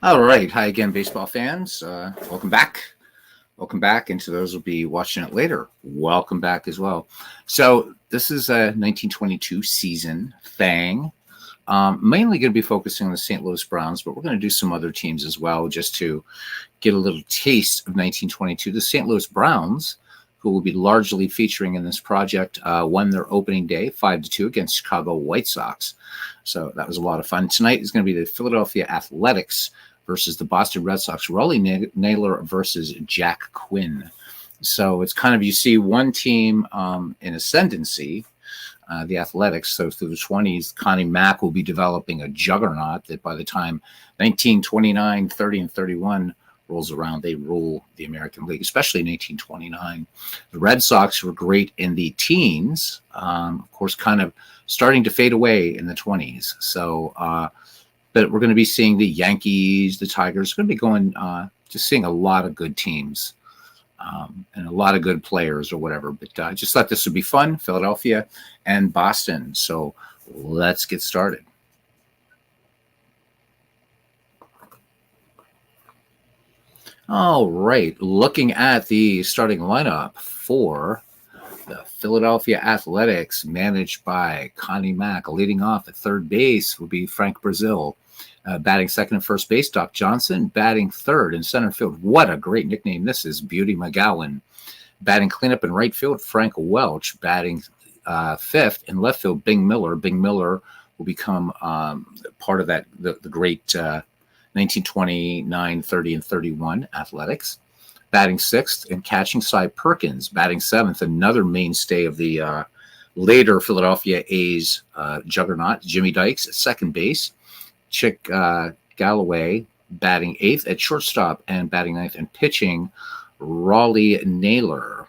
All right. Hi again, baseball fans. Welcome back. Welcome back. And to those who will be watching it later, welcome back as well. So, this is a 1922 season thing. Mainly going to be focusing on the St. Louis Browns, but we're going to do some other teams as well just to get a little taste of 1922. The St. Louis Browns, who will be largely featuring in this project, won their opening day 5-2 against Chicago White Sox. So that was a lot of fun. Tonight is going to be the Philadelphia Athletics versus the Boston Red Sox. Rollie Naylor versus Jack Quinn. So it's kind of, you see one team in ascendancy, the Athletics. So through the 20s, Connie Mack will be developing a juggernaut that by the time 1929, 30, and 31 rolls around, they rule the American League, especially in 1829. The Red Sox were great in the teens, of course, kind of starting to fade away in the 20s. So, but we're going to be seeing the Yankees, the Tigers, going to be going, just seeing a lot of good teams and a lot of good players or whatever. But I just thought this would be fun, Philadelphia and Boston. So let's get started. All right, looking at the starting lineup for the Philadelphia Athletics, managed by Connie Mack. Leading off at third base will be Frank Brazil. Batting second and first base, Doc Johnson. Batting third in center field. What a great nickname this is, Beauty McGowan. Batting cleanup in right field, Frank Welch. Batting fifth in left field, Bing Miller. Bing Miller will become part of that the great 1929, 30, and 31 Athletics. Batting sixth and catching Cy Perkins. Batting seventh, another mainstay of the later Philadelphia A's juggernaut, Jimmy Dykes at second base. Chick Galloway batting eighth at shortstop, and batting ninth and pitching, Rollie Naylor.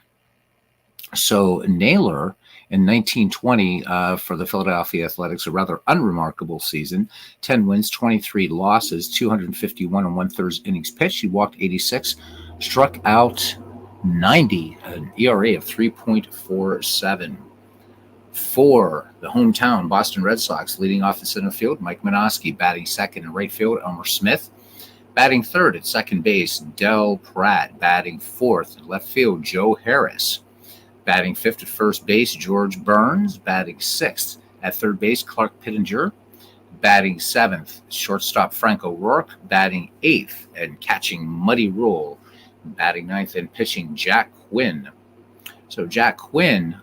So Naylor in 1920 for the Philadelphia Athletics, a rather unremarkable season. 10 wins, 23 losses, 251 and one-third innings pitched. He walked 86, struck out 90, an ERA of 3.47. For the hometown Boston Red Sox, leading off in center field, Mike Minosky. Batting second in right field, Elmer Smith. Batting third at second base, Del Pratt. Batting fourth in left field, Joe Harris. Batting fifth at first base, George Burns. Batting sixth at third base, Clark Pittenger. Batting seventh, shortstop Frank O'Rourke. Batting eighth and catching Muddy Rule. Batting ninth and pitching, Jack Quinn. So Jack Quinn,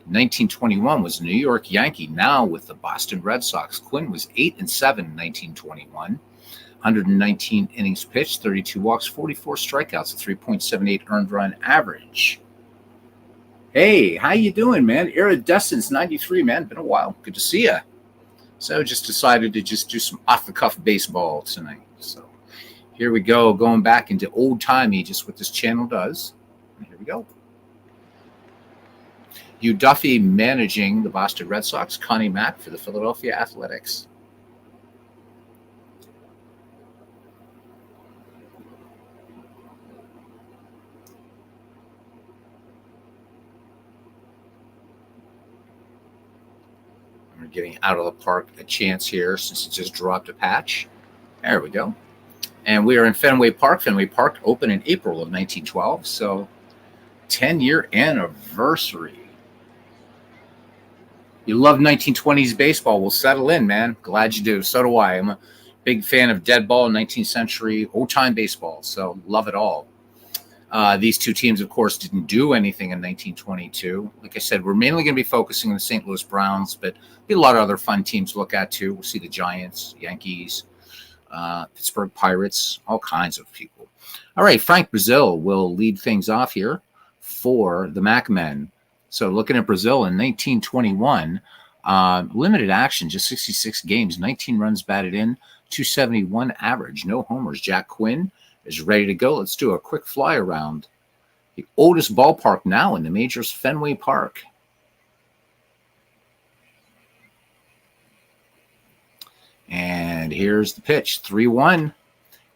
1921 was a New York Yankee, now with the Boston Red Sox. Quinn was 8-7 in 1921, 119 innings pitched, 32 walks, 44 strikeouts, a 3.78 earned run average. Hey, how you doing, man? Iridescence 93, man. Been a while. Good to see you. So just decided to just do some off-the-cuff baseball tonight. So here we go, going back into old-timey, just what this channel does. And here we go. Hugh Duffy managing the Boston Red Sox, Connie Mack for the Philadelphia Athletics. We're getting out of the park a chance here since it just dropped a patch. There we go. And we are in Fenway Park. Fenway Park opened in April of 1912, so 10-year anniversary. You love 1920s baseball. Well, settle in, man. Glad you do. So do I. I'm a big fan of dead ball, 19th century, old-time baseball, so love it all. These two teams, of course, didn't do anything in 1922. Like I said, we're mainly going to be focusing on the St. Louis Browns, but be a lot of other fun teams to look at, too. We'll see the Giants, Yankees, Pittsburgh Pirates, all kinds of people. All right, Frank Brazil will lead things off here for the Mac men. So looking at Brazil in 1921, limited action, just 66 games, 19 runs batted in, 271 average, no homers. Jack Quinn is ready to go. Let's do a quick fly around the oldest ballpark now in the majors, Fenway Park. And here's the pitch, 3-1.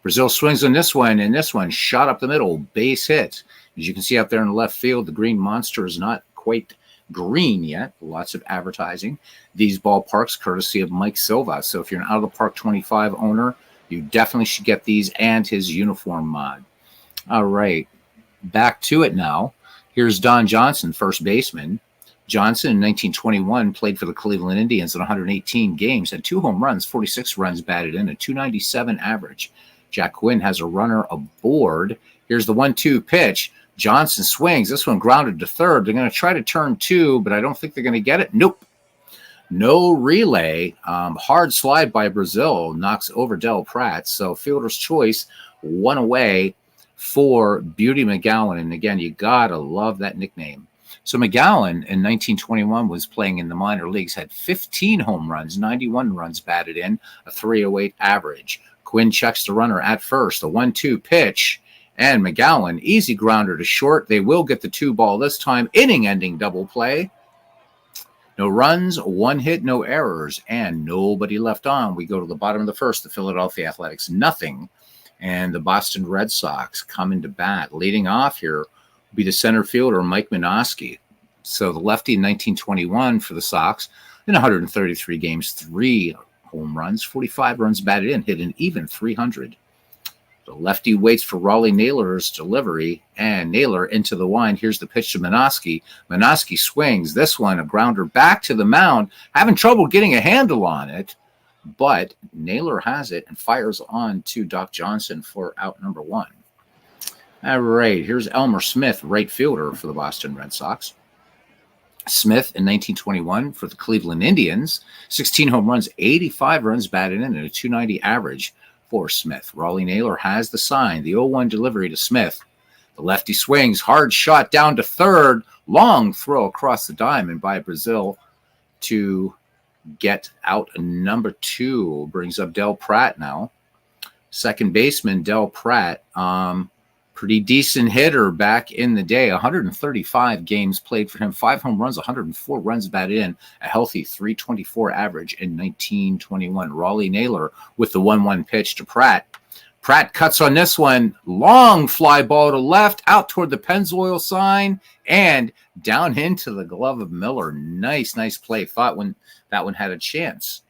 Brazil swings on this one, and this one shot up the middle, base hit. As you can see out there in the left field, the green monster is not quite green yet. Lots of advertising. These ballparks, courtesy of Mike Silva. So if you're an Out of the Park 25 owner, You definitely should get these and his uniform mod. All right, back to it now. Here's Don Johnson, first baseman. Johnson in 1921 played for the Cleveland Indians in 118 games, had 2 home runs, 46 runs batted in, a 297 average. Jack Quinn has a runner aboard. Here's the 1-2 pitch. Johnson swings. This one grounded to third. They're going to try to turn 2, but I don't think they're going to get it. Nope. No relay. Hard slide by Brazil knocks over Del Pratt. So fielder's choice, 1 away for Beauty McGowan. And again, you got to love that nickname. So McGowan in 1921 was playing in the minor leagues, had 15 home runs, 91 runs batted in, a 308 average. Quinn checks the runner at first, a 1-2 pitch, and McGowan, easy grounder to short. They will get the 2 ball this time, inning-ending double play. No runs, 1 hit, no errors, and nobody left on. We go to the bottom of the first, the Philadelphia Athletics, nothing. And the Boston Red Sox come into bat. Leading off here be the center fielder, Mike Minosky. So the lefty in 1921 for the Sox, in 133 games, 3 home runs, 45 runs batted in, hit an even 300. The lefty waits for Raleigh Naylor's delivery, and Naylor into the wind. Here's the pitch to Minosky. Minosky swings. This one, a grounder back to the mound, having trouble getting a handle on it, but Naylor has it and fires on to Doc Johnson for out number 1. All right, here's Elmer Smith, right fielder for the Boston Red Sox. Smith in 1921 for the Cleveland Indians, 16 home runs, 85 runs batted in, and a 290 average for Smith. Raleigh Naylor has the sign, the 0-1 delivery to Smith. The lefty swings, hard shot down to third, long throw across the diamond by Brazil to get out number 2. Brings up Del Pratt now. Second baseman, Del Pratt. Pretty decent hitter back in the day. 135 games played for him. 5 home runs, 104 runs batted in. A healthy 324 average in 1921. Raleigh Naylor with the 1-1 pitch to Pratt. Pratt cuts on this one. Long fly ball to left, out toward the Pennzoil sign, and down into the glove of Miller. Nice play. Thought when that one had a chance.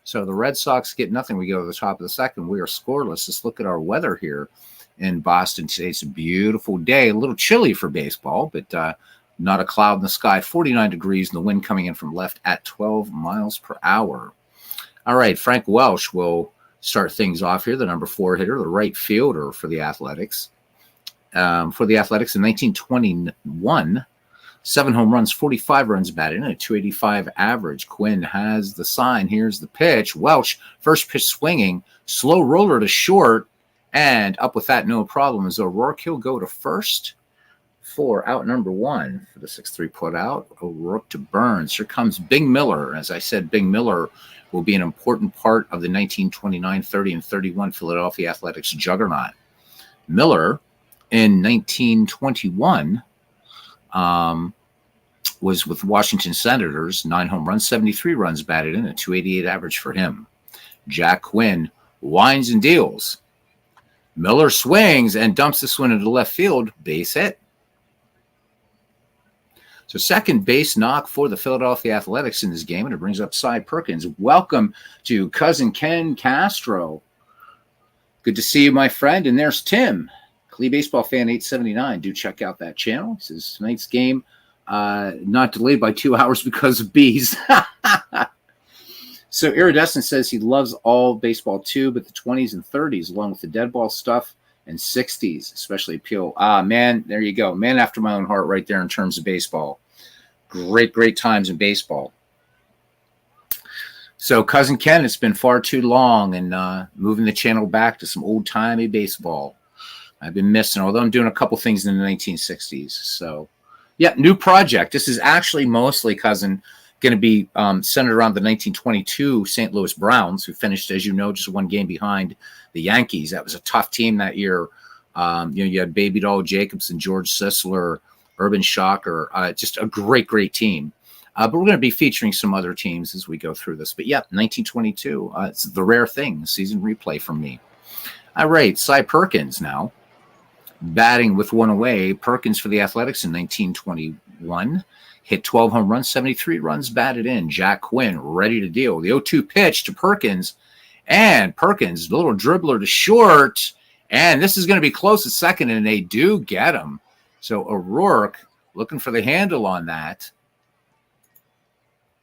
So the Red Sox get nothing. We go to the top of the second. We are scoreless. Let's look at our weather here in Boston today. It's a beautiful day, a little chilly for baseball, but not a cloud in the sky. 49 degrees, and the wind coming in from left at 12 miles per hour. All right, Frank Welsh will start things off here, the number 4 hitter, the right fielder for the Athletics. For the Athletics in 1921, 7 home runs, 45 runs batted in, a 285 average. Quinn has the sign. Here's the pitch. Welsh, first pitch swinging, slow roller to short, and up with that, no problem. As O'Rourke, he'll go to first for out number 1 for the 6-3 put out. O'Rourke to Burns. Here comes Bing Miller. As I said, Bing Miller will be an important part of the 1929, 30, and 31 Philadelphia Athletics juggernaut. Miller in 1921 was with Washington Senators, 9 home runs, 73 runs batted in, a 288 average for him. Jack Quinn winds and deals. Miller swings and dumps this one into left field. Base hit. So second base knock for the Philadelphia Athletics in this game, and it brings up Cy Perkins. Welcome to Cousin Ken Castro. Good to see you, my friend. And there's Tim, Clee Baseball Fan 879. Do check out that channel. He says tonight's game not delayed by 2 hours because of bees. So Iridescent says he loves all baseball too, but the 20s and 30s, along with the dead ball stuff, and 60s, especially appeal. Man, there you go. Man after my own heart right there in terms of baseball. Great times in baseball. So Cousin Ken, it's been far too long, and moving the channel back to some old-timey baseball. I've been missing, although I'm doing a couple things in the 1960s. So, yeah, new project. This is actually mostly, Cousin, going to be centered around the 1922 St. Louis Browns, who finished, as you know, just 1 game behind the Yankees. That was a tough team that year. You had Baby Doll Jacobson, George Sisler, Urban Shocker, just a great team. But we're going to be featuring some other teams as we go through this. But yeah, 1922, it's the rare thing, season replay from me. All right, Cy Perkins now, batting with 1 away. Perkins for the Athletics in 1921. Hit 12 home runs, 73 runs batted in. Jack Quinn ready to deal. The 0-2 pitch to Perkins, And Perkins, the little dribbler to short. And this is going to be close at second, and they do get him. So O'Rourke looking for the handle on that.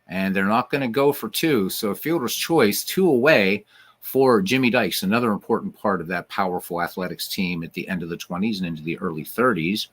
And they're not going to go for two. So fielder's choice, 2 away for Jimmy Dykes, another important part of that powerful athletics team at the end of the 20s and into the early 30s.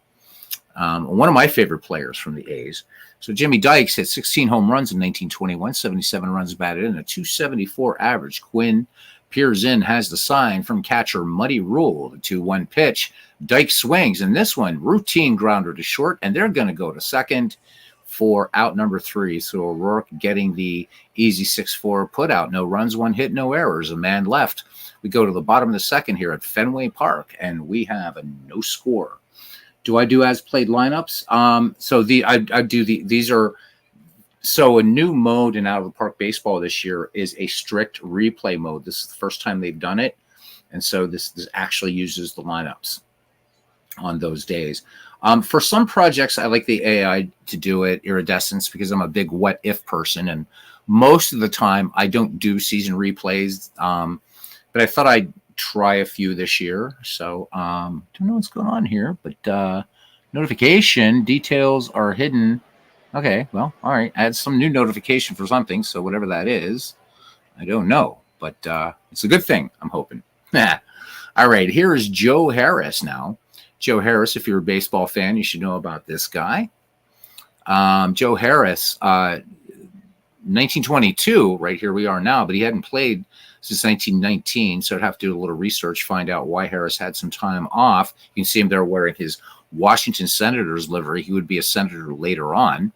One of my favorite players from the A's. So Jimmy Dykes hit 16 home runs in 1921, 77 runs batted in, a 274 average. Quinn peers in, has the sign from catcher Muddy Rule. The 2-1 pitch. Dykes swings, and this one, routine grounder to short, and they're going to go to second for out number 3. So O'Rourke getting the easy 6-4 put out. No runs, 1 hit, no errors. A man left. We go to the bottom of the second here at Fenway Park, and we have a no score. Do I do as played lineups? These are, so a new mode in Out of the Park baseball this year is a strict replay mode. This is the first time they've done it. And so this actually uses the lineups on those days. For some projects, I like the AI to do it, Iridescence, because I'm a big what if person. And most of the time I don't do season replays. But I thought I'd try a few this year. So don't know what's going on here, but notification details are hidden. Okay, well, all right. I had some new notification for something, so whatever that is, I don't know, but it's a good thing, I'm hoping. All right, here is Joe Harris now. Joe Harris, if you're a baseball fan, you should know about this guy. Joe Harris, 1922, right here we are now, but he hadn't played since 1919, so I'd have to do a little research, find out why Harris had some time off. You can see him there wearing his Washington Senators livery. He would be a senator later on.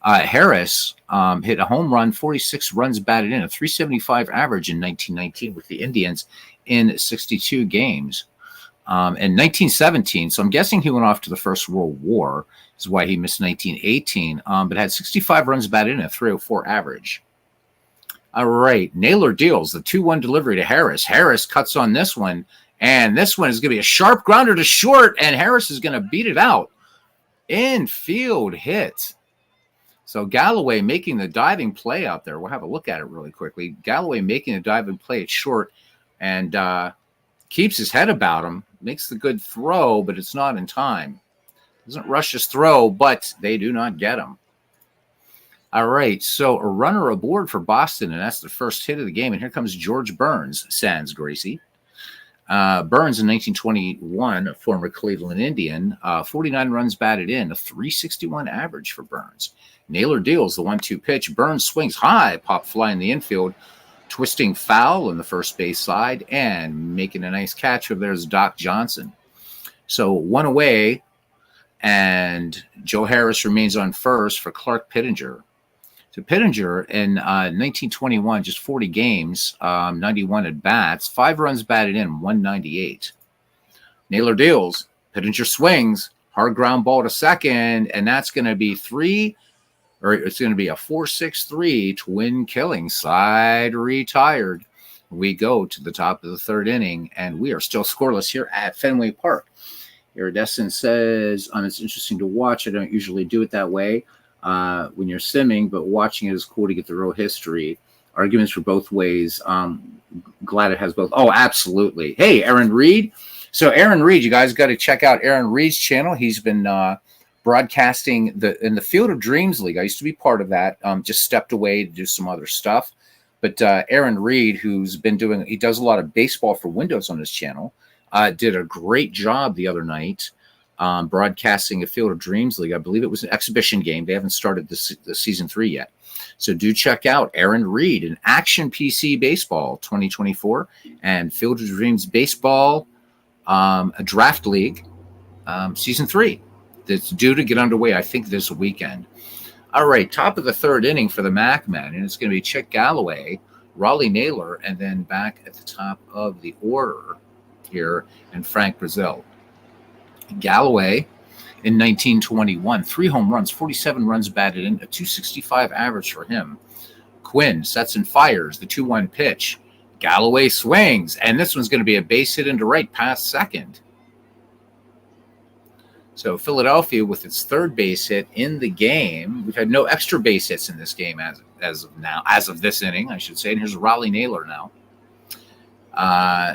Harris hit a home run, 46 runs batted in, a 375 average in 1919 with the Indians in 62 games. In 1917, so I'm guessing he went off to the First World War, is why he missed 1918, but had 65 runs batted in, a 304 average. All right, Naylor deals the 2-1 delivery to Harris. Harris cuts on this one, and this one is going to be a sharp grounder to short, and Harris is going to beat it out. Infield hit. So Galloway making the diving play out there. We'll have a look at it really quickly. Galloway making a diving play at short and keeps his head about him. Makes the good throw, but it's not in time. Doesn't rush his throw, but they do not get him. All right, so a runner aboard for Boston, and that's the first hit of the game. And here comes George Burns, sans Gracie. Burns in 1921, a former Cleveland Indian, 49 runs batted in, a 361 average for Burns. Naylor deals the 1-2 pitch. Burns swings high, pop fly in the infield, twisting foul on the first base side, and making a nice catch. There's Doc Johnson. So 1 away, and Joe Harris remains on first for Clark Pittenger. So Pittenger in 1921, just 40 games, 91 at bats, 5 runs batted in, 198. Naylor deals. Pittenger swings. Hard ground ball to second, and that's going to be it's going to be a 4-6-3 twin killing. Side retired. We go to the top of the 3rd inning, and we are still scoreless here at Fenway Park. Iridescent says, it's interesting to watch. I don't usually do it that way when you're simming, but watching it is cool to get the real history. Arguments for both ways. Glad it has both. Oh, absolutely. Hey, Aaron Reed. So Aaron Reed, you guys got to check out Aaron Reed's channel. He's been broadcasting in the Field of Dreams League. I used to be part of that. Just stepped away to do some other stuff. But Aaron Reed, he does a lot of baseball for Windows on his channel, did a great job the other night broadcasting a Field of Dreams League. I believe it was an exhibition game. They haven't started the season 3 yet. So do check out Aaron Reed in Action PC Baseball 2024 and Field of Dreams Baseball, a draft league, season 3. That's due to get underway, I think, this weekend. All right, top of the 3rd inning for the Mac Men, and it's going to be Chick Galloway, Raleigh Naylor, and then back at the top of the order here, and Frank Brazil. Galloway in 1921, 3 home runs, 47 runs batted in, a 265 average for him. Quinn sets and fires the 2-1 pitch. Galloway swings, and this one's going to be a base hit into right past second. So Philadelphia with its 3rd base hit in the game. We've had no extra base hits in this game as of now, as of this inning, I should say. And here's Raleigh Naylor now.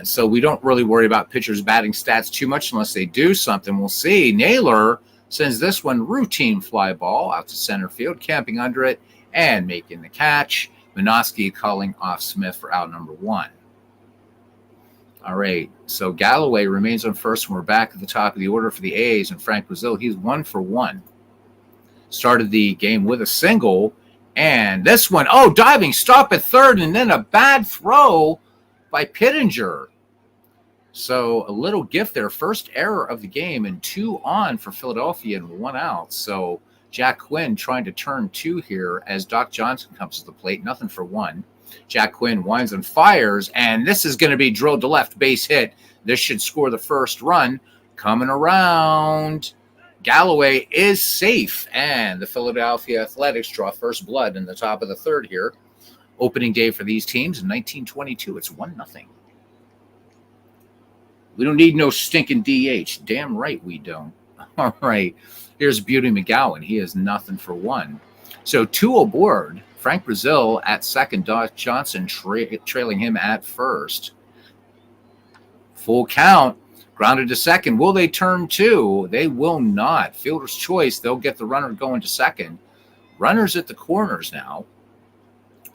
So we don't really worry about pitchers' batting stats too much unless they do something. We'll see. Naylor sends this one routine fly ball out to center field, camping under it and making the catch. Minoski calling off Smith for out number 1. All right, so Galloway remains on first, and we're back at the top of the order for the A's. And Frank Brazil, he's 1 for 1. Started the game with a single, and this one, diving stop at third, and then a bad throw by Pittenger. So a little gift there. First error of the game, and 2 on for Philadelphia and 1 out. So Jack Quinn trying to turn 2 here as Doc Johnson comes to the plate. Nothing for 1. Jack Quinn winds and fires, and this is going to be drilled to left, base hit. This should score the first run. Coming around, Galloway is safe, and the Philadelphia Athletics draw first blood in the top of the third here. Opening day for these teams in 1922. It's 1-0. We don't need no stinking DH. Damn right we don't. All right, here's Beauty McGowan. He has nothing for 1. So 2 aboard. Frank Brazil at second, Doc Johnson trailing him at first. Full count, grounded to second. Will they turn 2? They will not. Fielder's choice, they'll get the runner going to second. Runners at the corners now.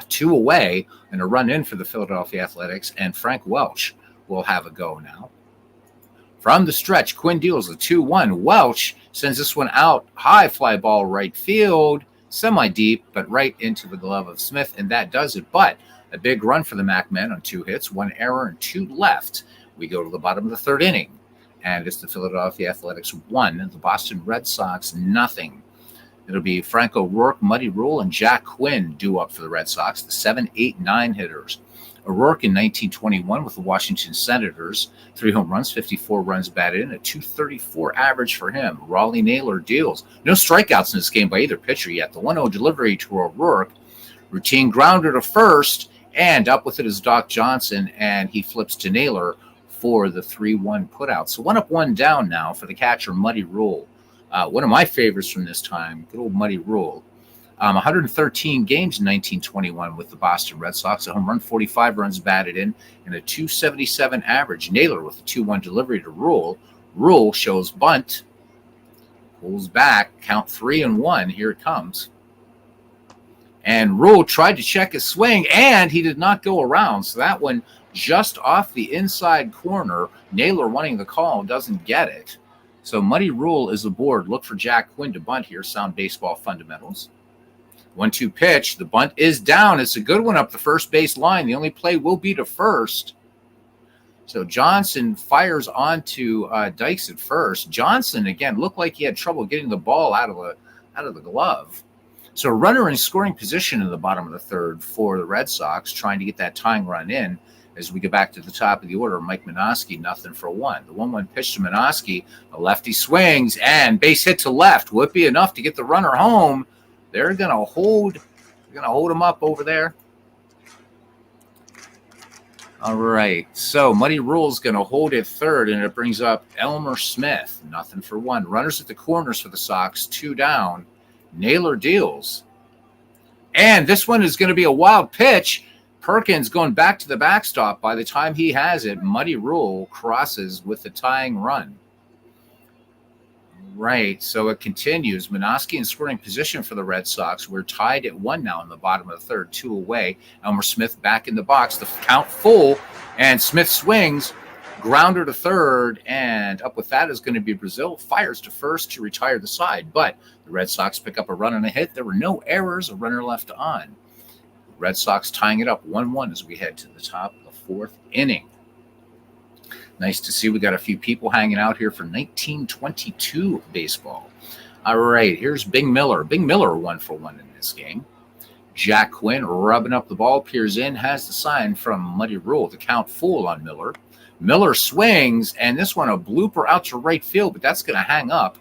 2 away and a run in for the Philadelphia Athletics, and Frank Welch will have a go now. From the stretch, Quinn deals a 2-1. Welch sends this one out. High fly ball right field. Semi-deep, but right into the glove of Smith, and that does it. But a big run for the Mac men on 2 hits, 1 error, and 2 left. We go to the bottom of the third inning, and it's the Philadelphia Athletics 1, and the Boston Red Sox 0. It'll be Frank O'Rourke, Muddy Rule, and Jack Quinn due up for the Red Sox, the 7, 8, 9 hitters. O'Rourke in 1921 with the Washington Senators, 3 home runs, 54 runs batted in, a .234 average for him. Raleigh Naylor deals. No strikeouts in this game by either pitcher yet. The 1-0 delivery to O'Rourke, routine grounder to first, and up with it is Doc Johnson, and he flips to Naylor for the 3-1 putout. So 1 up, 1 down now for the catcher, Muddy Rule. One of my favorites from this time, good old Muddy Rule. 113 games in 1921 with the Boston Red Sox, a home run, 45 runs batted in, and a .277 average. Naylor with a 2-1 delivery to Rule. Rule shows bunt, pulls back, count 3-1. Here it comes. And Rule tried to check his swing, and he did not go around. So that one just off the inside corner. Naylor wanting the call, doesn't get it. So Muddy Rule is aboard. Look for Jack Quinn to bunt here. Sound baseball fundamentals. 1-2 pitch. The bunt is down. It's a good one up the first base line. The only play will be to first. So Johnson fires onto Dykes at first. Johnson, again, looked like he had trouble getting the ball out of the glove. So a runner in scoring position in the bottom of the third for the Red Sox, trying to get that tying run in. As we get back to the top of the order, Mike Minoski, 0 for 1. The 1-1 pitch to Minoski. A lefty swings, and base hit to left. Will it be enough to get the runner home? They're going to hold him up over there. All right, so Muddy Rule's going to hold it third, and it brings up Elmer Smith, 0 for 1. Runners at the corners for the Sox, 2 down. Naylor deals. And this one is going to be a wild pitch. Perkins going back to the backstop. By the time he has it, Muddy Rule crosses with the tying run. Right, so it continues. Minoski in scoring position for the Red Sox. We're tied at 1 now in the bottom of the third, 2 away. Elmer Smith back in the box. The count full, and Smith swings. Grounder to third, and up with that is going to be Brazil. Fires to first to retire the side, but the Red Sox pick up a run and a hit. There were no errors, a runner left on. Red Sox tying it up 1-1 as we head to the top of the fourth inning. Nice to see we got a few people hanging out here for 1922 baseball. All right, here's Bing Miller. Bing Miller 1 for 1 in this game. Jack Quinn rubbing up the ball, peers in, has the sign from Muddy Rule. The count full on Miller. Miller swings, and this one a blooper out to right field, but that's going to hang up.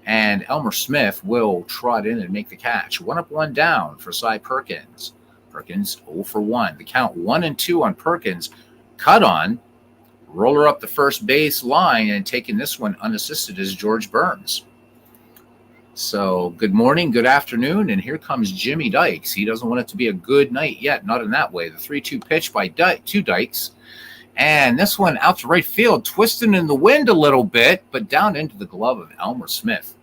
And Elmer Smith will trot in and make the catch. 1 up, 1 down for Cy Perkins. Perkins 0 for 1. The count 1-2 on Perkins. Cut on. Roller up the first base line, and taking this one unassisted is George Burns. So good morning, good afternoon, and here comes Jimmy Dykes. He doesn't want it to be a good night yet, not in that way. The 3-2 pitch by to Dykes, And this one out to right field, twisting in the wind a little bit, but down into the glove of Elmer Smith.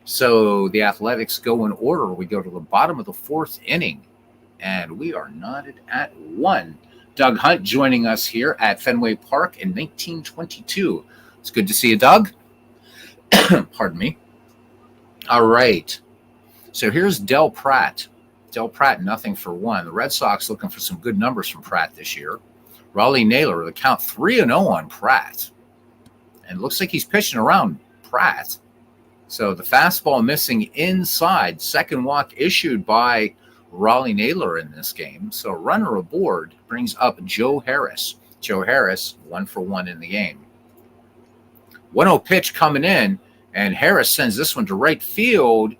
So the Athletics go in order. We go to the bottom of the fourth inning, and we are knotted at 1. Doug Hunt joining us here at Fenway Park in 1922. It's good to see you, Doug. Pardon me. All right. So here's Del Pratt. Del Pratt, nothing for 1. The Red Sox looking for some good numbers from Pratt this year. Raleigh Naylor, the count 3-0 on Pratt. And it looks like he's pitching around Pratt. So the fastball missing inside. Second walk issued by Raleigh Naylor in this game. So runner aboard brings up Joe Harris. Joe Harris, 1 for 1 in the game. 1-0 pitch coming in, and Harris sends this one to right field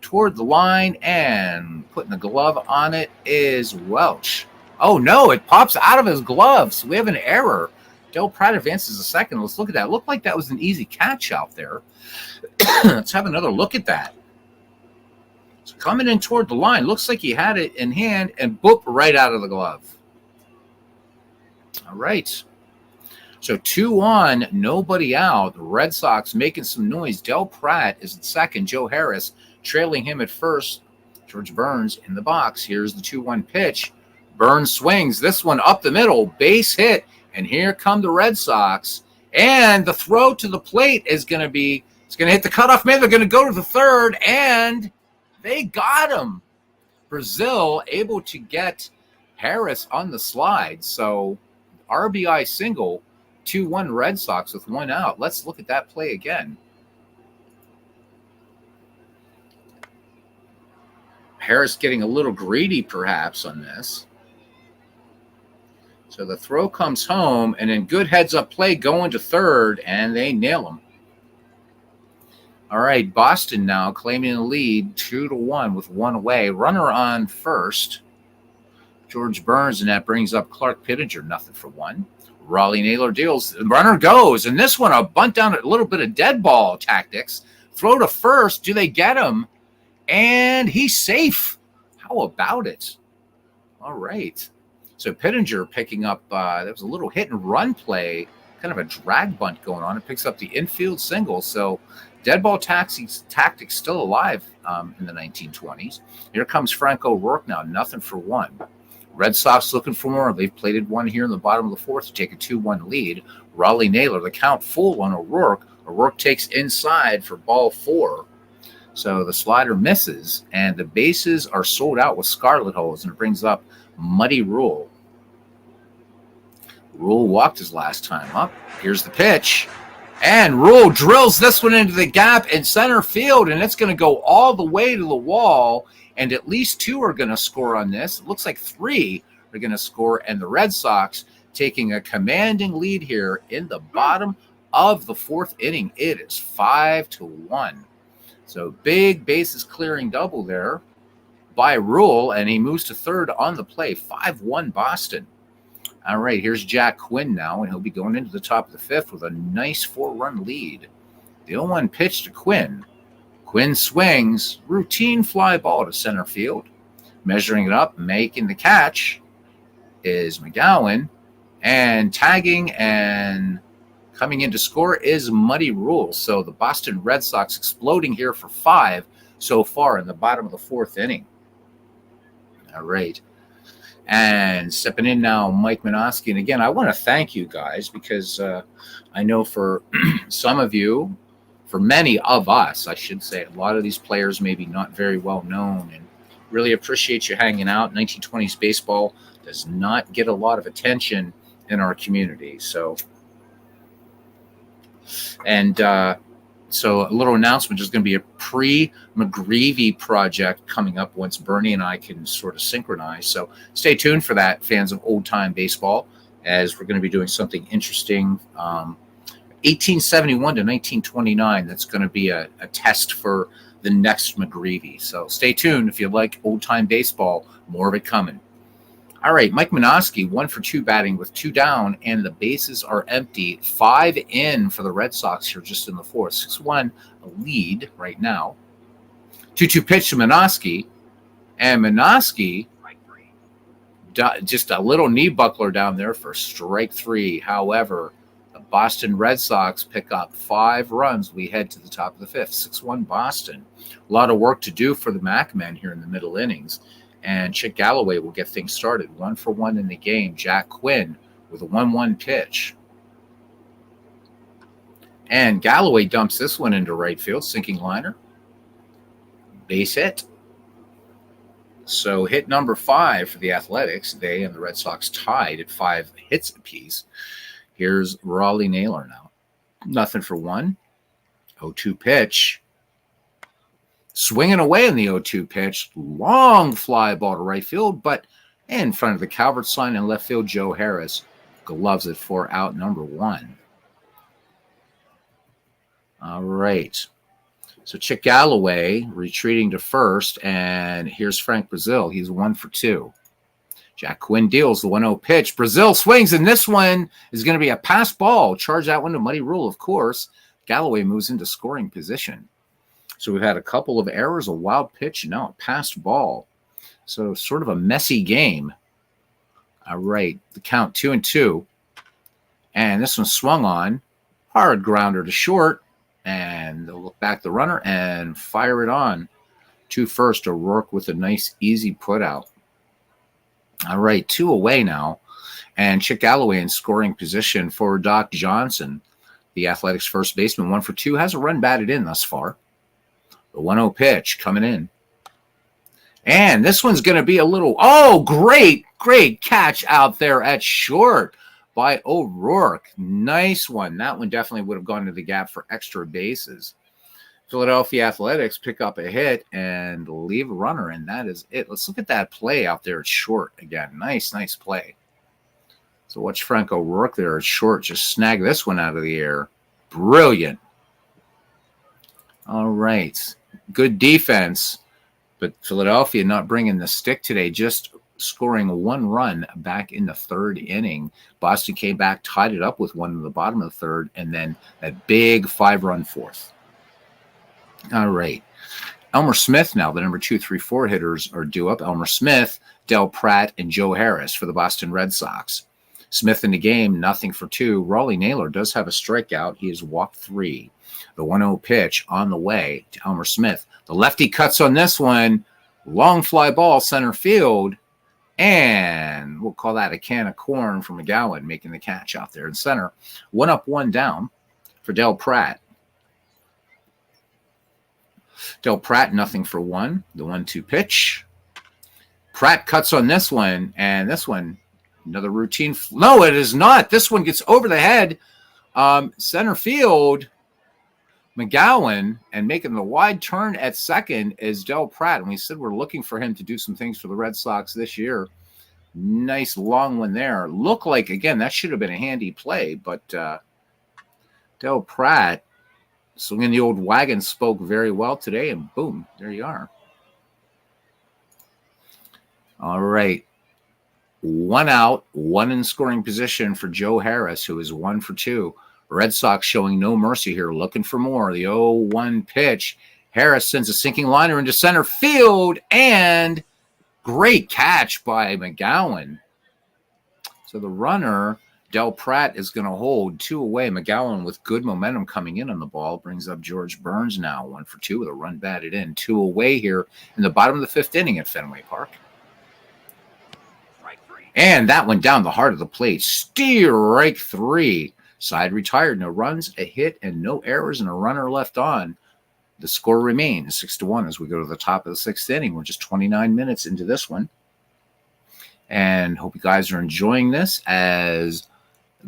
toward the line, and putting the glove on it is Welch. Oh, no, it pops out of his gloves. We have an error. Del Pratt advances a second. Let's look at that. It looked like that was an easy catch out there. Let's have another look at that. So coming in toward the line, looks like he had it in hand, and boop, right out of the glove. All right. So 2 on, nobody out. The Red Sox making some noise. Del Pratt is at second. Joe Harris trailing him at first. George Burns in the box. Here's the 2-1 pitch. Burns swings this one up the middle, base hit, and here come the Red Sox. And the throw to the plate is going to be, it's going to hit the cutoff man. They're going to go to the third, and they got him. Brazil able to get Harris on the slide. So RBI single, 2-1 Red Sox with 1 out. Let's look at that play again. Harris getting a little greedy perhaps on this. So the throw comes home, and then good heads-up play going to third, and they nail him. All right, Boston now claiming the lead 2-1 with 1 away. Runner on first. George Burns, and that brings up Clark Pittenger, nothing for 1. Raleigh Naylor deals. The runner goes, and this one a bunt down, a little bit of dead ball tactics. Throw to first. Do they get him? And he's safe. How about it? All right. So Pittenger picking up, there was a little hit and run play, kind of a drag bunt going on. It picks up the infield single. So dead ball tactics still alive in the 1920s. Here comes Frank O'Rourke now, nothing for 1. Red Sox looking for more. They've plated 1 here in the bottom of the fourth to take a 2-1 lead. Raleigh Naylor, the count full on O'Rourke. O'Rourke takes inside for ball 4. So the slider misses, and the bases are sold out with scarlet holes, and it brings up Muddy Rule. Rule walked his last time up. Here's the pitch. And Rule drills this one into the gap in center field, and it's going to go all the way to the wall, and at least 2 are going to score on this. It looks like 3 are going to score, and the Red Sox taking a commanding lead here in the bottom of the fourth inning. It is 5-1. So big bases clearing double there by Rule, and he moves to third on the play. 5-1 Boston. All right, here's Jack Quinn now, and he'll be going into the top of the fifth with a nice 4-run lead. The 0-1 pitch to Quinn. Quinn swings, routine fly ball to center field. Measuring it up, making the catch is McGowan, and tagging and coming in to score is Muddy Rule. So the Boston Red Sox exploding here for 5 so far in the bottom of the fourth inning. All right. And stepping in now, Mike Minosky. And again, I want to thank you guys because I know for some of you, for many of us, I should say, a lot of these players may be not very well known, and really appreciate you hanging out. 1920s baseball does not get a lot of attention in our community. So a little announcement, there's going to be a pre-McGreevy project coming up once Bernie and I can sort of synchronize. So stay tuned for that, fans of old-time baseball, as we're going to be doing something interesting. 1871 to 1929, that's going to be a test for the next McGreevy. So stay tuned if you like old-time baseball. More of it coming. All right, Mike Minosky, 1 for 2 batting with 2 down, and the bases are empty. 5 in for the Red Sox here just in the fourth. 6-1 a lead right now. 2-2 pitch to Minosky, and Minosky just a little knee buckler down there for strike 3. However, the Boston Red Sox pick up 5 runs. We head to the top of the 5th, 6-1 Boston. A lot of work to do for the Mac men here in the middle innings. And Chick Galloway will get things started. 1-for-1 in the game. Jack Quinn with a 1-1 pitch. And Galloway dumps this one into right field, sinking liner. Base hit. So hit number 5 for the Athletics. They and the Red Sox tied at 5 hits apiece. Here's Raleigh Naylor now. 0-for-1. 0-2 pitch. Swinging away in the 0-2 pitch. Long fly ball to right field, but in front of the Calvert sign in left field, Joe Harris gloves it for out number 1. All right. So Chick Galloway retreating to first, and here's Frank Brazil. He's 1-for-2. Jack Quinn deals the 1-0 pitch. Brazil swings, and this one is going to be a pass ball. Charge that one to Muddy Rule, of course. Galloway moves into scoring position. So we've had a couple of errors, a wild pitch, and now a passed ball. So sort of a messy game. All right, the count 2-2. And this one swung on. Hard grounder to short. And they'll look back the runner and fire it on to first. O'Rourke with a nice, easy put out. All right, 2 away now. And Chick Galloway in scoring position for Doc Johnson. The Athletics first baseman, 1-for-2, has a run batted in thus far. The 1-0 pitch coming in. And this one's going to be a little, great catch out there at short by O'Rourke. Nice one. That one definitely would have gone to the gap for extra bases. Philadelphia Athletics pick up a hit and leave a runner, and that is it. Let's look at that play out there at short again. Nice play. So watch Frank O'Rourke there at short. Just snag this one out of the air. Brilliant. All right. Good defense, but Philadelphia not bringing the stick today, just scoring 1 run back in the 3rd inning. Boston came back, tied it up with 1 in the bottom of the 3rd, and then that big 5-run 4th. All right. Elmer Smith now, the number 2, 3, 4 hitters are due up. Elmer Smith, Del Pratt, and Joe Harris for the Boston Red Sox. Smith in the game, 0-for-2. Raleigh Naylor does have a strikeout. He has walked 3. The 1-0 pitch on the way to Elmer Smith. The lefty cuts on this one. Long fly ball, center field. And we'll call that a can of corn for McGowan making the catch out there in center. 1 up, 1 down for Del Pratt. Del Pratt, 0-for-1. The 1-2 pitch. Pratt cuts on this one, and this one, another routine. No, it is not. This one gets over the head. Center field. McGowan, and making the wide turn at second is Del Pratt. And we said we're looking for him to do some things for the Red Sox this year. Nice long one there. Look like, again, that should have been a handy play, but Del Pratt, swinging the old wagon, spoke very well today, and boom, there you are. All right. 1 out, 1 in scoring position for Joe Harris, who is 1-for-2. Red Sox showing no mercy here, looking for more. The 0-1 pitch. Harris sends a sinking liner into center field, and great catch by McGowan. So the runner, Del Pratt, is going to hold 2 away. McGowan with good momentum coming in on the ball brings up George Burns now, 1-for-2 with a run batted in. 2 away here in the bottom of the 5th inning at Fenway Park. And that one down the heart of the plate. Strike 3. Side retired, no runs, a hit, and no errors, and a runner left on. The score remains 6-1 as we go to the top of the 6th inning. We're just 29 minutes into this one. And hope you guys are enjoying this, as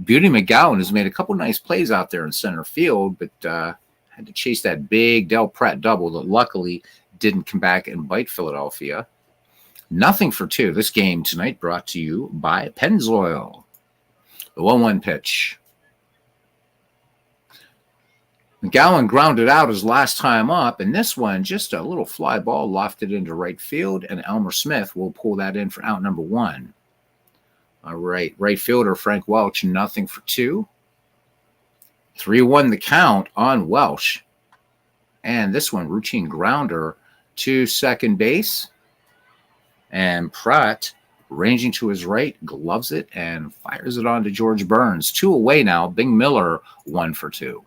Beauty McGowan has made a couple nice plays out there in center field, but had to chase that big Del Pratt double that luckily didn't come back and bite Philadelphia. 0-for-2. This game tonight brought to you by Pennzoil. The 1-1 pitch. McGowan grounded out his last time up, and this one, just a little fly ball lofted into right field, and Elmer Smith will pull that in for out number 1. All right, right fielder Frank Welch, 0-for-2. 3-1 the count on Welch. And this one, routine grounder to second base. And Pratt ranging to his right, gloves it, and fires it on to George Burns. 2 away now. Bing Miller, 1 for 2.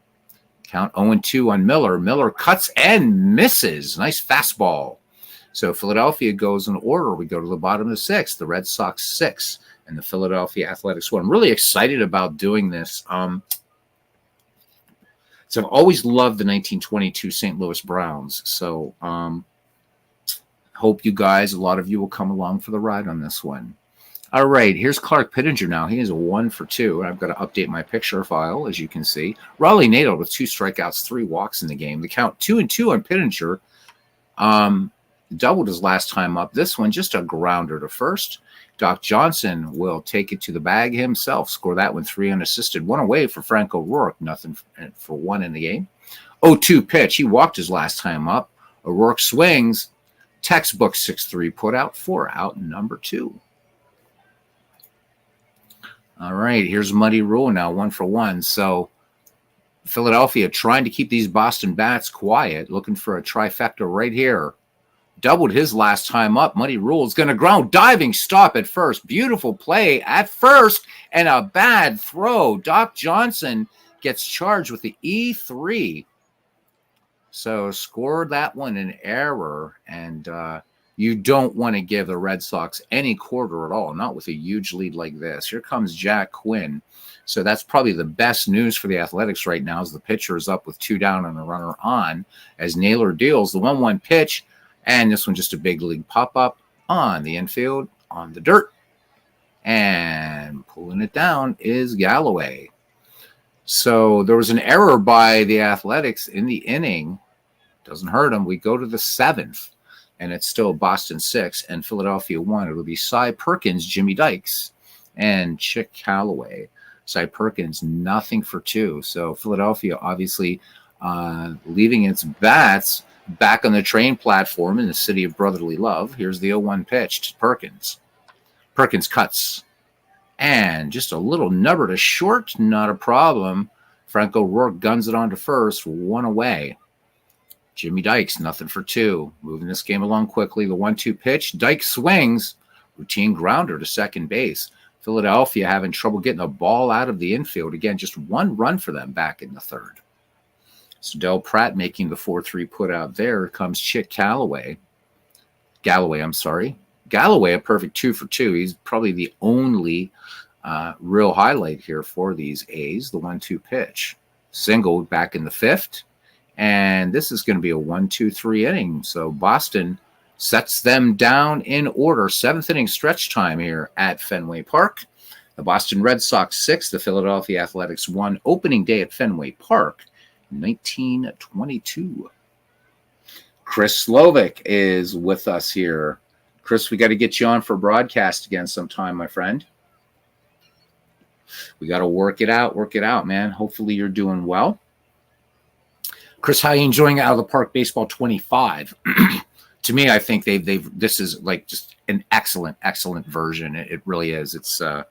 Count 0-2 on Miller. Miller cuts and misses. Nice fastball. So Philadelphia goes in order. We go to the bottom of the 6th. The Red Sox 6 and the Philadelphia Athletics 1. I'm really excited about doing this. So I've always loved the 1922 St. Louis Browns. So hope you guys, a lot of you will come along for the ride on this one. All right, here's Clark Pittenger now. He is a 1 for 2. I've got to update my picture file, as you can see. Raleigh Nadeau with 2 strikeouts, 3 walks in the game. The count 2-2 on Pittenger. Doubled his last time up. This one, just a grounder to first. Doc Johnson will take it to the bag himself. Score that one 3 unassisted. 1 away for Frank O'Rourke. Nothing for 1 in the game. 0-2 pitch. He walked his last time up. O'Rourke swings. Textbook 6-3 put out. 4 out, number 2. All right, here's Muddy Rule now, 1 for 1. So Philadelphia trying to keep these Boston bats quiet, looking for a trifecta right here. Doubled his last time up. Muddy Rule is going to ground. Diving stop at first. Beautiful play at first and a bad throw. Doc Johnson gets charged with the E3. So scored that one in error. And you don't want to give the Red Sox any quarter at all, not with a huge lead like this. Here comes Jack Quinn. So that's probably the best news for the Athletics right now as the pitcher is up with 2 down and a runner on as Naylor deals the 1-1 pitch. And this one just a big league pop-up on the infield, on the dirt. And pulling it down is Galloway. So there was an error by the Athletics in the inning. Doesn't hurt them. We go to the 7th. And it's still Boston 6 and Philadelphia 1. It'll be Cy Perkins, Jimmy Dykes, and Chick Callaway. Cy Perkins, nothing for 2. So Philadelphia obviously leaving its bats back on the train platform in the city of brotherly love. Here's the 0-1 pitch to Perkins. Perkins cuts. And just a little nubber to short, not a problem. Frank O'Rourke guns it on to first, 1 away. Jimmy Dykes, nothing for 2. Moving this game along quickly. The 1-2 pitch. Dykes swings. Routine grounder to second base. Philadelphia having trouble getting the ball out of the infield. Again, just 1 run for them back in the 3rd. So Del Pratt making the 4-3 put out there. Comes Chick Galloway, I'm sorry. Galloway, a perfect 2 for 2. He's probably the only real highlight here for these A's. The 1-2 pitch. Singled back in the 5th. And this is going to be a 1-2-3 inning. So Boston sets them down in order. 7th inning stretch time here at Fenway Park. The Boston Red Sox 6, the Philadelphia Athletics 1. Opening day at Fenway Park, 1922. Chris Slovic is with us here. Chris, we got to get you on for broadcast again sometime, my friend. We got to work it out, man. Hopefully you're doing well. Chris, how are you enjoying Out of the Park Baseball 25? To me, I think this is like just an excellent version. It really is. It's at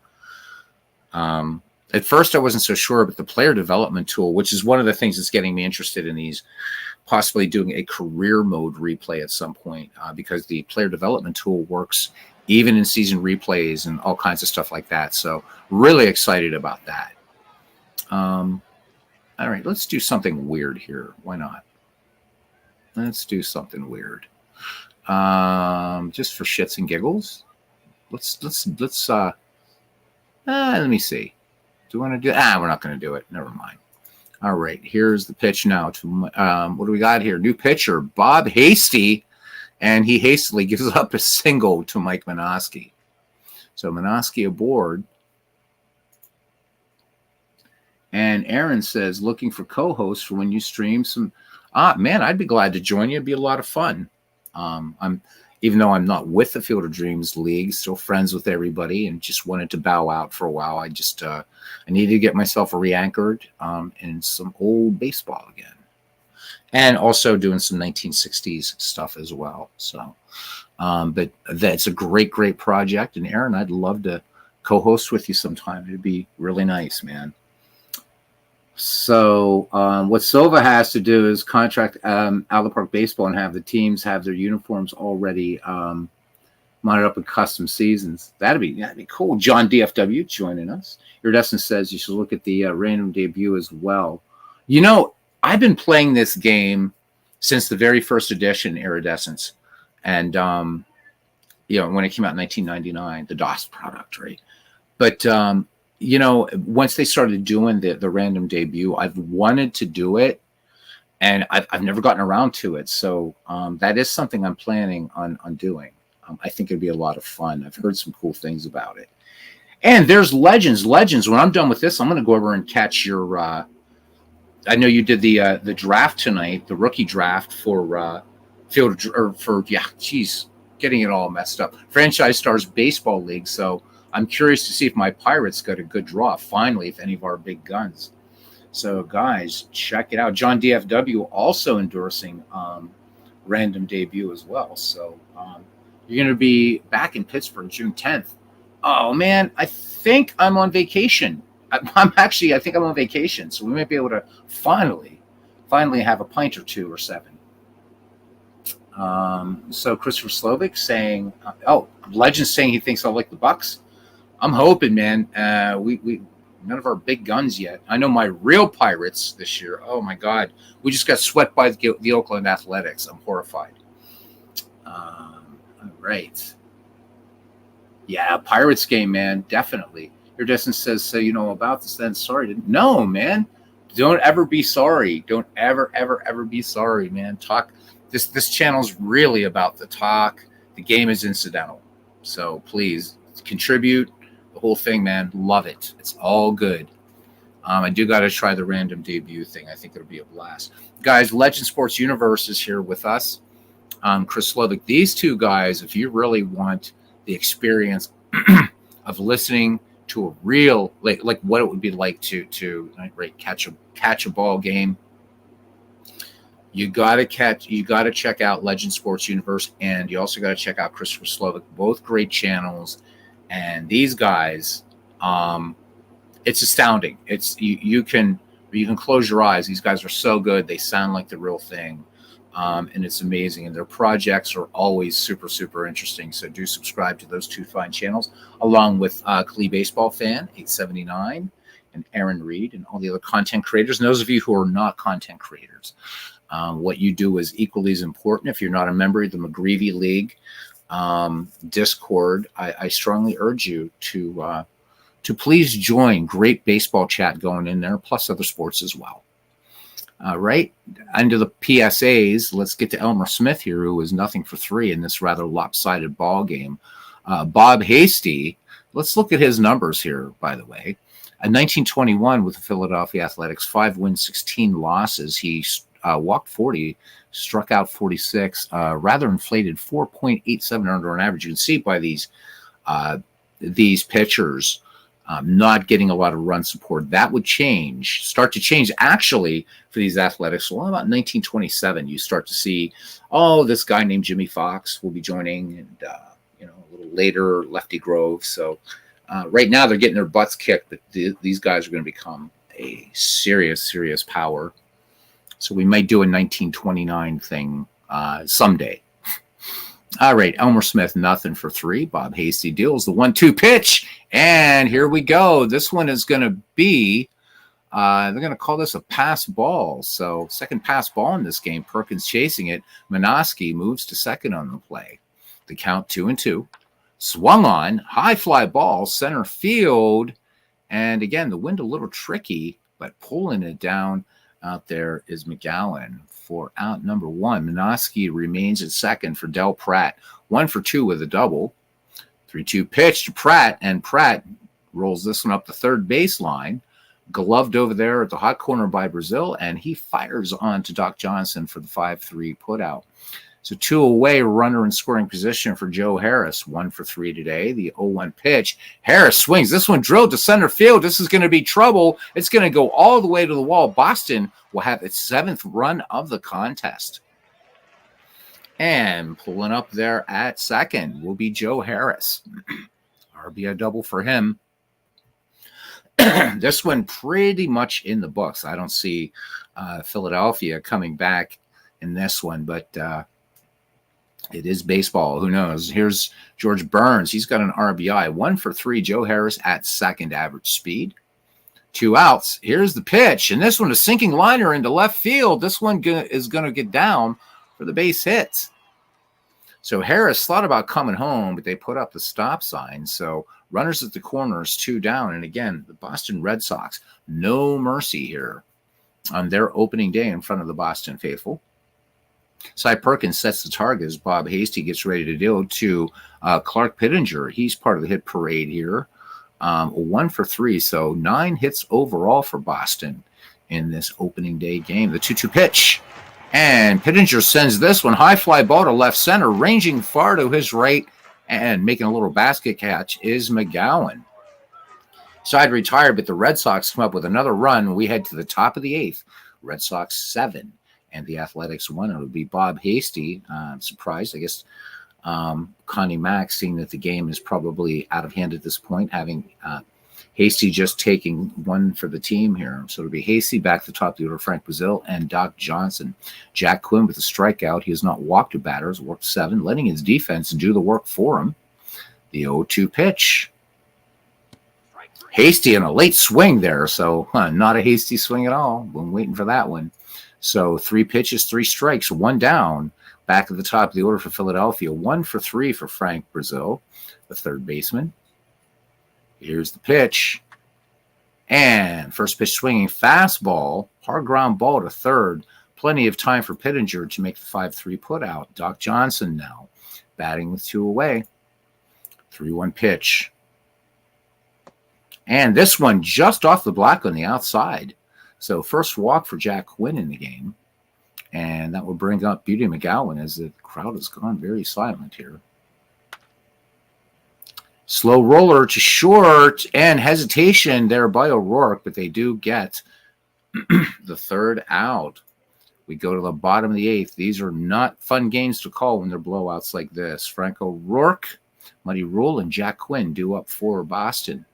first I wasn't so sure, but the player development tool, which is one of the things that's getting me interested in these, possibly doing a career mode replay at some point, because the player development tool works even in season replays and all kinds of stuff like that. So really excited about that. All right, let's do something weird here. Why not? Let's do something weird. Just for shits and giggles. Let's let me see. Do you want to do it? We're not going to do it. Never mind. All right, here's the pitch now. What do we got here? New pitcher, Bob Hasty, and he hastily gives up a single to Mike Minoski. So Minoski aboard. And Aaron says, looking for co-hosts for when you stream some. Man, I'd be glad to join you. It'd be a lot of fun. Even though I'm not with the Field of Dreams League, still friends with everybody, and just wanted to bow out for a while. I just I needed to get myself re-anchored in some old baseball again, and also doing some 1960s stuff as well. So, but that's a great project. And Aaron, I'd love to co-host with you sometime. It'd be really nice, man. So what Silva has to do is contract Out of the Park Baseball and have the teams have their uniforms already Modded up with custom seasons. That'd be cool. John DFW joining us. Iridescent says you should look at the random debut as well. You know, I've been playing this game since the very first edition, Iridescence. And, you know, when it came out in 1999, the DOS product, right? But, you know, once they started doing the random debut, I've wanted to do it. And I've never gotten around to it. So that is something I'm planning on doing. I think it'd be a lot of fun. I've heard some cool things about it. And there's Legends. Legends, when I'm done with this, I'm going to go over and catch your I know you did the draft tonight, the rookie draft for field or for getting it all messed up. Franchise Stars Baseball League. So I'm curious to see if my Pirates got a good draw finally, if any of our big guns. So guys, check it out. John DFW also endorsing random debut as well. So you're going to be back in Pittsburgh June 10th. Oh man, I think I'm on vacation. I think I'm on vacation, so we might be able to finally have a pint or two or seven. So Christopher Slovic saying, Legend saying he thinks I'll like the Bucks. I'm hoping, man. We none of our big guns yet. I know my real Pirates this year. Oh my God, we just got swept by the Oakland Athletics. I'm horrified. All right. Yeah, Pirates game, man, definitely. Your distance says, so you know about this, then sorry. No, man. Don't ever be sorry. Don't ever be sorry, man. Talk. This channel's really about the talk. The game is incidental. So please contribute. The whole thing, man. Love it. It's all good. I do got to try the random debut thing. I think it'll be a blast. Guys, Legend Sports Universe is here with us. Chris Slovic. These two guys, if you really want the experience of listening to a real like what it would be like to catch a ball game, you gotta check out Legend Sports Universe, and you also gotta check out Christopher Slovic. Both great channels, and these guys, it's astounding. It's you can close your eyes. These guys are so good. They sound like the real thing. And it's amazing. And their projects are always super interesting. So do subscribe to those two fine channels, along with Klee Baseball Fan 879 and Aaron Reed and all the other content creators. And those of you who are not content creators, what you do is equally as important. If you're not a member of the McGreevy League Discord, I strongly urge you to please join. Great baseball chat going in there, plus other sports as well. Right under the PSAs, let's get to Elmer Smith here, who is nothing for three in this rather lopsided ball game. Bob Hasty, let's look at his numbers here, by the way. In 1921 with the Philadelphia Athletics, 5 wins, 16 losses. He walked 40, struck out 46, rather inflated 4.87 under on average. You can see by these pitchers not getting a lot of run support. That would start to change actually for these Athletics. Well, about 1927, you start to see, this guy named Jimmy Fox will be joining, and a little later Lefty Grove. So right now they're getting their butts kicked, but these guys are going to become a serious power. So we might do a 1929 thing someday. All right, Elmer Smith, nothing for three. Bob Hasty deals the 1-2 pitch, and here we go. This one is going to be, they're going to call this a pass ball. So second pass ball in this game. Perkins chasing it. Minoski moves to second on the play. The count 2-2. Swung on, high fly ball, center field. And again, the wind a little tricky, but pulling it down out there is McGowan for out number one. Minoski remains at second for Del Pratt. 1 for 2 with a double. 3-2 pitch to Pratt, and Pratt rolls this one up the third baseline. Gloved over there at the hot corner by Brazil, and he fires on to Doc Johnson for the 5-3 putout. So 2 away, runner in scoring position for Joe Harris. 1 for 3 today. The 0-1 pitch. Harris swings. This one drilled to center field. This is going to be trouble. It's going to go all the way to the wall. Boston will have its 7th run of the contest. And pulling up there at second will be Joe Harris. RBI double for him. This one pretty much in the books. I don't see Philadelphia coming back in this one, but It is baseball. Who knows? Here's George Burns. He's got an RBI. 1 for 3. Joe Harris at second, average speed. 2 outs. Here's the pitch. And this one, a sinking liner into left field. This one is going to get down for the base hit. So Harris thought about coming home, but they put up the stop sign. So runners at the corners, 2 down. And again, the Boston Red Sox, no mercy here on their opening day in front of the Boston faithful. Cy Perkins sets the target as Bob Hasty gets ready to deal to Clark Pittenger. He's part of the hit parade here. 1 for 3, so 9 hits overall for Boston in this opening day game. The 2-2 pitch. And Pittenger sends this one. High fly ball to left center, ranging far to his right and making a little basket catch is McGowan. Side retired, but the Red Sox come up with another run. We head to the top of the 8th. Red Sox 7. And the Athletics 1. It would be Bob Hasty. I'm surprised. I guess Connie Mack, seeing that the game is probably out of hand at this point, having Hasty just taking 1 for the team here. So it'll be Hasty back to the top of the order, Frank Brazil, and Doc Johnson. Jack Quinn with a strikeout. He has not walked a batter, has worked 7, letting his defense do the work for him. The 0-2 pitch. Hasty in a late swing there, so not a hasty swing at all. Been waiting for that one. So 3 pitches, 3 strikes, 1 down. Back at the top of the order for Philadelphia. 1 for 3 for Frank Brazil, the third baseman. Here's the pitch. And first pitch swinging, fastball, hard ground ball to third. Plenty of time for Pittenger to make the 5-3 put out. Doc Johnson now batting with 2 away. 3-1 pitch. And this one just off the block on the outside. So first walk for Jack Quinn in the game. And that will bring up Beauty McGowan as the crowd has gone very silent here. Slow roller to short and hesitation there by O'Rourke, but they do get the 3rd out. We go to the bottom of the 8th. These are not fun games to call when they're blowouts like this. Frank O'Rourke, Muddy Rule, and Jack Quinn due up for Boston.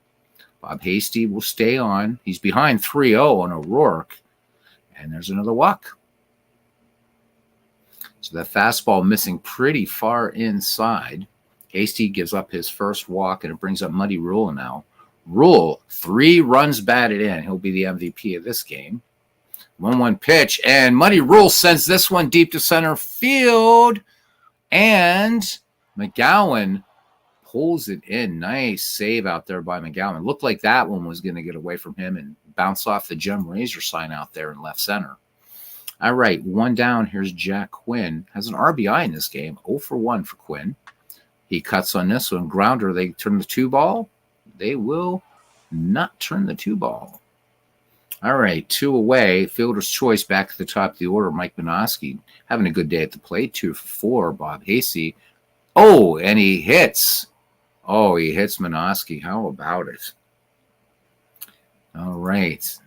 Bob Hasty will stay on. He's behind 3-0 on O'Rourke. And there's another walk. So that fastball missing pretty far inside. Hasty gives up his first walk, and it brings up Muddy Rule now. Rule, 3 runs batted in. He'll be the MVP of this game. 1-1 pitch, and Muddy Rule sends this one deep to center field. And McGowan pulls it in. Nice save out there by McGowan. Looked like that one was going to get away from him and bounce off the Gem Razor sign out there in left center. All right, 1 down. Here's Jack Quinn. Has an RBI in this game. 0 for 1 for Quinn. He cuts on this one. Grounder, they turn the 2-ball. They will not turn the 2-ball. All right, 2 away. Fielder's choice back at the top of the order. Mike Minoski having a good day at the plate. 2 for 4. Bob Hasty. Oh, and he hits. Oh, he hits Minoski. How about it? All right.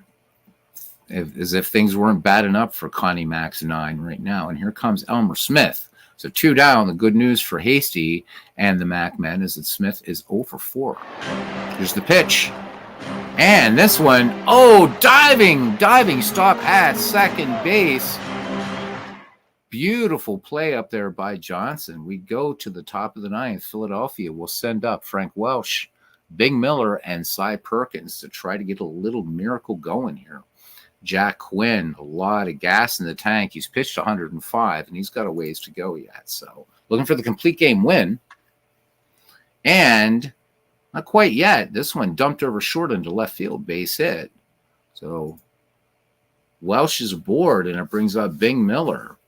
As if things weren't bad enough for Connie Mack's 9 right now. And here comes Elmer Smith. So 2 down. The good news for Hasty and the Mac men is that Smith is 0 for 4. Here's the pitch. And this one, diving stop at second base. Beautiful play up there by Johnson. We go to the top of the 9th. Philadelphia will send up Frank Welsh, Bing Miller, and Cy Perkins to try to get a little miracle going here. Jack Quinn, a lot of gas in the tank. He's pitched 105, and he's got a ways to go yet. So looking for the complete game win. And not quite yet. This one dumped over short into left field, base hit. So Welsh is aboard, and it brings up Bing Miller.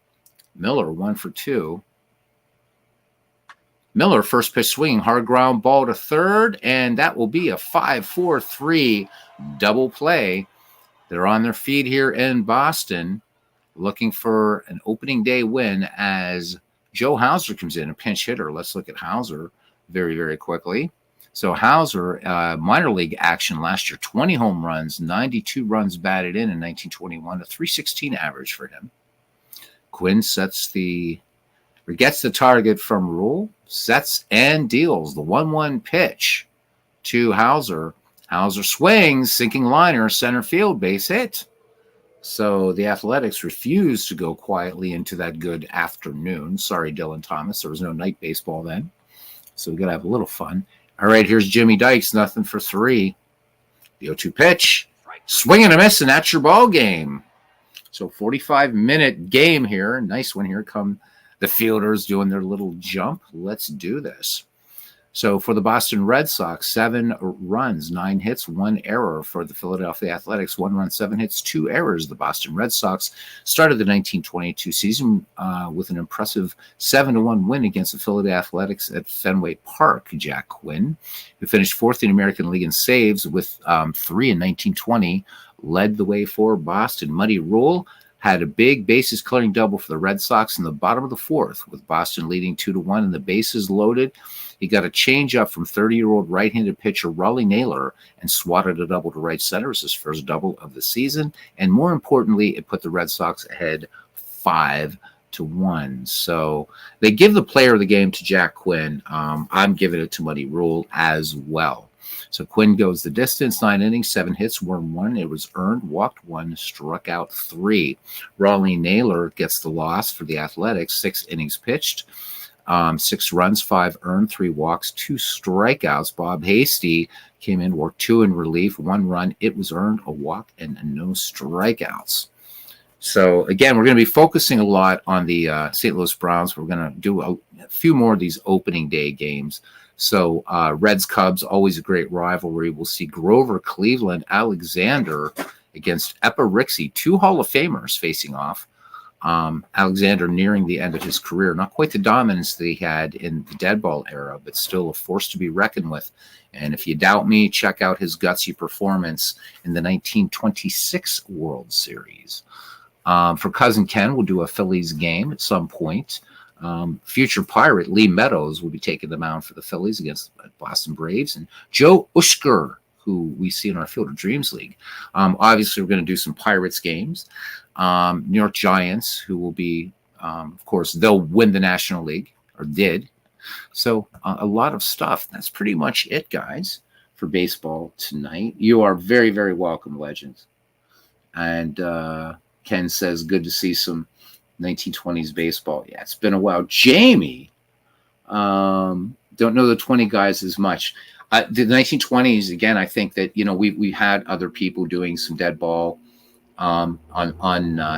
Miller, 1 for 2. Miller, first pitch swinging, hard ground ball to third, and that will be a 5-4-3 double play. They're on their feet here in Boston, looking for an opening day win as Joe Hauser comes in, a pinch hitter. Let's look at Hauser very, very quickly. So Hauser, minor league action last year, 20 home runs, 92 runs batted in 1921, a 316 average for him. Quinn gets the target from Rule, sets and deals the 1-1 pitch to Hauser. Hauser swings, sinking liner, center field, base hit. So the Athletics refused to go quietly into that good afternoon. Sorry, Dylan Thomas. There was no night baseball then. So we got to have a little fun. All right, here's Jimmy Dykes, nothing for 3. The 0-2 pitch. Swing and a miss, and that's your ball game. So 45-minute game here. Nice one. Here come the fielders doing their little jump. Let's do this. So for the Boston Red Sox, 7 runs, 9 hits, 1 error. For the Philadelphia Athletics, 1 run, 7 hits, 2 errors. The Boston Red Sox started the 1922 season with an impressive 7-1 win against the Philadelphia Athletics at Fenway Park. Jack Quinn, who finished 4th in the American League in saves with 3 in 1920, led the way for Boston. Muddy Rule had a big bases-clearing double for the Red Sox in the bottom of the 4th, with Boston leading 2-1 and the bases loaded. He got a changeup from 30-year-old right-handed pitcher Raleigh Naylor and swatted a double to right center. It was his first double of the season. And more importantly, it put the Red Sox ahead 5-1. So they give the player of the game to Jack Quinn. I'm giving it to Muddy Rule as well. So Quinn goes the distance, 9 innings, 7 hits, 1. It was earned, walked 1, struck out 3. Raleigh Naylor gets the loss for the Athletics, 6 innings pitched. 6 runs, 5 earned, 3 walks, 2 strikeouts. Bob Hasty came in, worked 2 in relief, 1 run. It was earned, a walk, and no strikeouts. So, again, we're going to be focusing a lot on the St. Louis Browns. We're going to do a few more of these opening day games. So, Reds-Cubs, always a great rivalry. We'll see Grover Cleveland Alexander against Epa Rixey, 2 Hall of Famers facing off. Alexander nearing the end of his career, not quite the dominance that he had in the dead ball era, but still a force to be reckoned with. And if you doubt me, check out his gutsy performance in the 1926 World Series. For Cousin Ken, we'll do a Phillies game at some point. Future Pirate Lee Meadows will be taking the mound for the Phillies against the Boston Braves. And Joe Ushker, who we see in our Field of Dreams League. Obviously, we're going to do some Pirates games. New York Giants, who will be, of course, they'll win the National League, or did. So a lot of stuff. That's pretty much it, guys, for baseball tonight. You are very, very welcome, legends. And Ken says, good to see some 1920s baseball. Yeah, it's been a while. Jamie, don't know the 20 guys as much. The 1920s, again, I think that, we had other people doing some dead ball on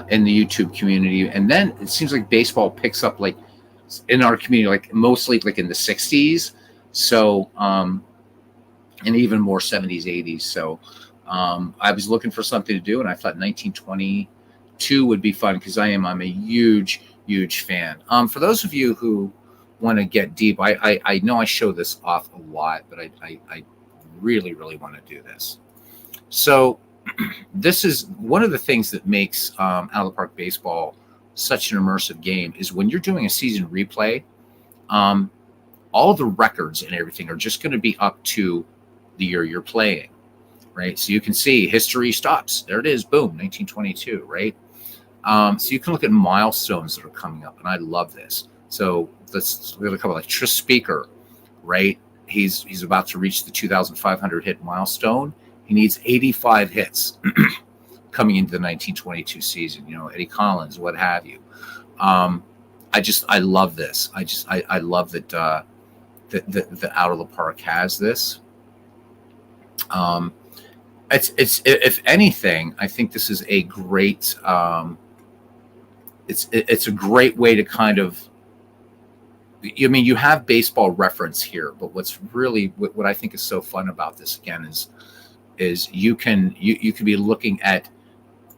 in the YouTube community. And then it seems like baseball picks up like in our community, like mostly like in the 60s. So, and even more 70s, 80s. So I was looking for something to do, and I thought 1922 would be fun because I'm a huge, huge fan. For those of you who want to get deep, I know I show this off a lot, but I really, really want to do this. So this is one of the things that makes Out of the Park baseball such an immersive game is when you're doing a season replay, all the records and everything are just going to be up to the year you're playing, right? So you can see history stops. There it is. Boom, 1922, right? So you can look at milestones that are coming up, and I love this. So let's look at a couple like Tris Speaker, right? He's about to reach the 2,500 hit milestone. He needs 85 hits coming into the 1922 season. Eddie Collins, what have you. I love this. I love that the Out of the Park has this. It's if anything, I think this is a great. It's a great way to kind of. You have baseball reference here, but what's really what I think is so fun about this again is you can be looking at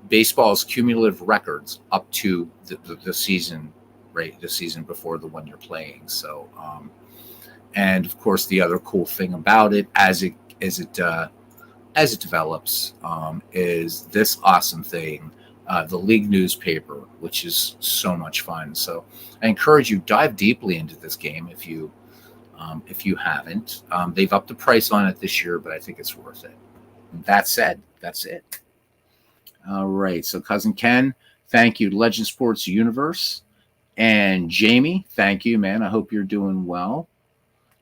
baseball's cumulative records up to the season, right? The season before the one you're playing. So, and of course, the other cool thing about it as it develops is this awesome thing, the league newspaper, which is so much fun. So I encourage you dive deeply into this game if you haven't. They've upped the price on it this year, but I think it's worth it. That said, that's it. All right. So Cousin Ken, thank you. Legend Sports Universe. And Jamie, thank you, man. I hope you're doing well.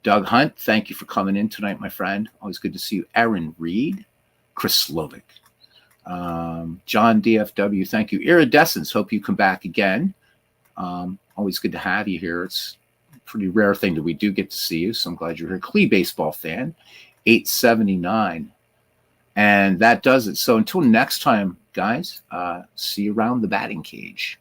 Doug Hunt, thank you for coming in tonight, my friend. Always good to see you. Aaron Reed, Chris Slovic. John DFW, thank you. Iridescence, hope you come back again. Always good to have you here. It's a pretty rare thing that we do get to see you, so I'm glad you're here. Clee Baseball Fan, 879. And that does it. So until next time, guys, see you around the batting cage.